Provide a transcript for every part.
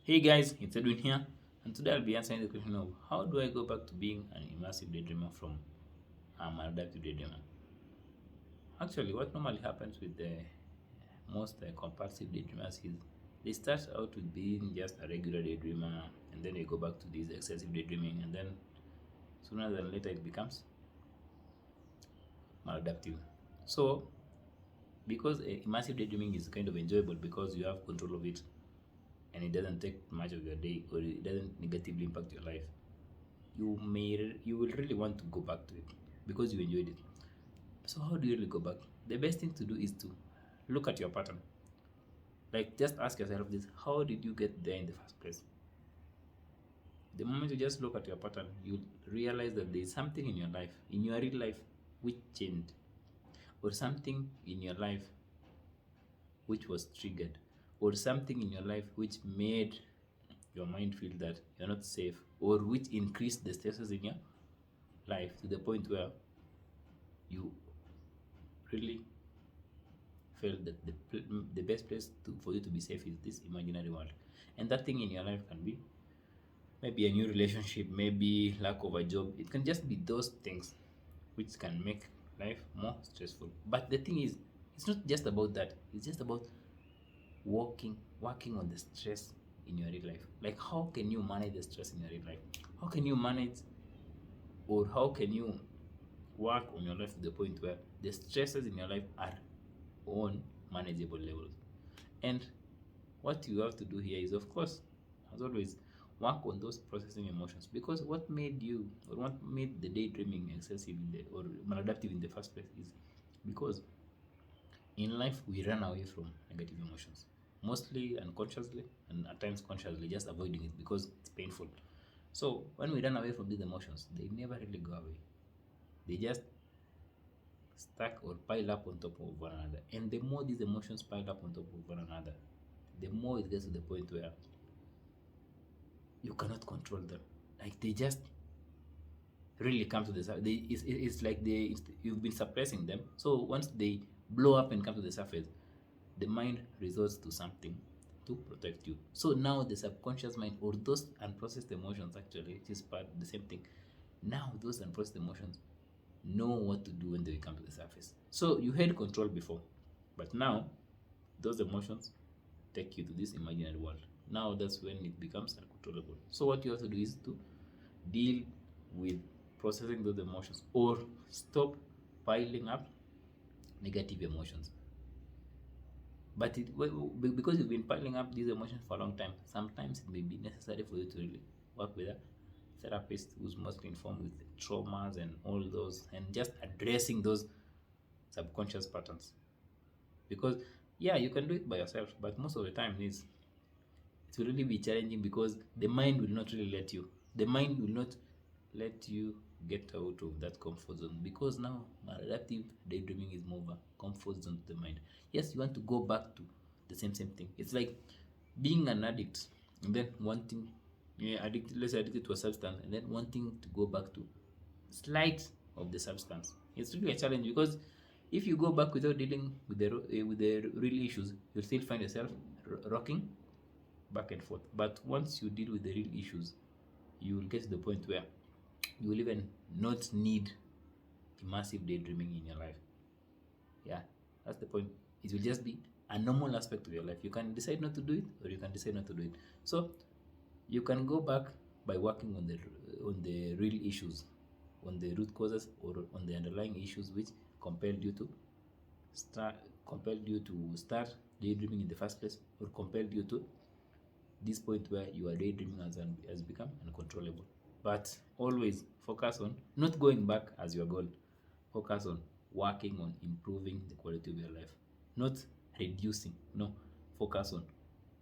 Hey guys, it's Edwin here, and today I'll be answering the question of how do I go back to being an immersive daydreamer from maladaptive daydreaming. Actually, what normally happens with the most compulsive daydreamers is they start out with being just a regular daydreamer, and then they go back to this excessive daydreaming, and then sooner than later it becomes maladaptive. So, because immersive daydreaming is kind of enjoyable because you have control of it and it doesn't take much of your day or it doesn't negatively impact your life, you will really want to go back to it because you enjoyed it. So how do you really go back? The best thing to do is to look at your pattern. Like, just ask yourself this: how did you get there in the first place? The moment you just look at your pattern, you realize that there is something in your life, in your real life, which changed, or something in your life which was triggered, or something in your life which made your mind feel that you're not safe, or which increased the stresses in your life to the point where you really felt that the best place for you to be safe is this imaginary world. And that thing in your life can be maybe a new relationship, maybe lack of a job. It can just be those things which can make life more stressful. But the thing is, it's not just about that. It's just about working on the stress in your real life. Like, how can you manage the stress in your real life? How can you manage, or how can you work on your life to the point where the stresses in your life are on manageable levels? And what you have to do here is, of course, as always, work on those processing emotions, because what made you, or what made the daydreaming excessive or maladaptive in the first place is because in life we run away from negative emotions, mostly unconsciously and at times consciously, just avoiding it because it's painful. So when we run away from these emotions, they never really go away. They just stack or pile up on top of one another. And the more these emotions pile up on top of one another, the more it gets to the point where you cannot control them. Like, they just really come to the surface. It's like you've been suppressing them. So once they blow up and come to the surface, the mind resorts to something to protect you. So now the subconscious mind, or those unprocessed emotions, actually, it is part the same thing. Now those unprocessed emotions know what to do when they come to the surface. So you had control before, but now those emotions take you to this imaginary world. Now that's when it becomes uncontrollable. So what you have to do is to deal with processing those emotions, or stop piling up negative emotions. But because you've been piling up these emotions for a long time, sometimes it may be necessary for you to really work with a therapist who's mostly informed with traumas and all those, and just addressing those subconscious patterns. Because yeah, you can do it by yourself, but most of the time it will really be challenging, because the mind will not really let you. The mind will not let you get out of that comfort zone, because now maladaptive daydreaming is more of a comfort zone to the mind. Yes, you want to go back to the same thing. It's like being an addict and then wanting, yeah, let's say addicted to a substance, and then wanting to go back to slight of the substance. It's really a challenge, because if you go back without dealing with the real issues, you'll still find yourself rocking back and forth. But once you deal with the real issues, you will get to the point where you will even not need immersive daydreaming in your life. Yeah, that's the point. It will just be a normal aspect of your life. You can decide not to do it, or you can decide not to do it. So you can go back by working on the real issues, on the root causes, or on the underlying issues which compelled you to start start daydreaming in the first place, or compelled you to this point where your daydreaming has become uncontrollable. But always focus on not going back as your goal. Focus on working on improving the quality of your life, not reducing. No, focus on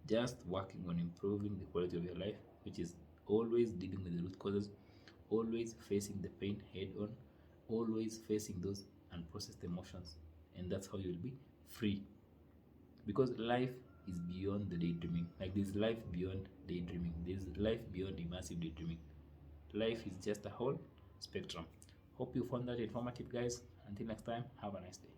just working on improving the quality of your life, which is always dealing with the root causes, always facing the pain head on, always facing those unprocessed emotions, and that's how you'll be free. Because life is beyond the daydreaming. Like, there's life beyond daydreaming, there's life beyond immersive daydreaming. Life is just a whole spectrum. Hope you found that informative, guys. Until next time, have a nice day.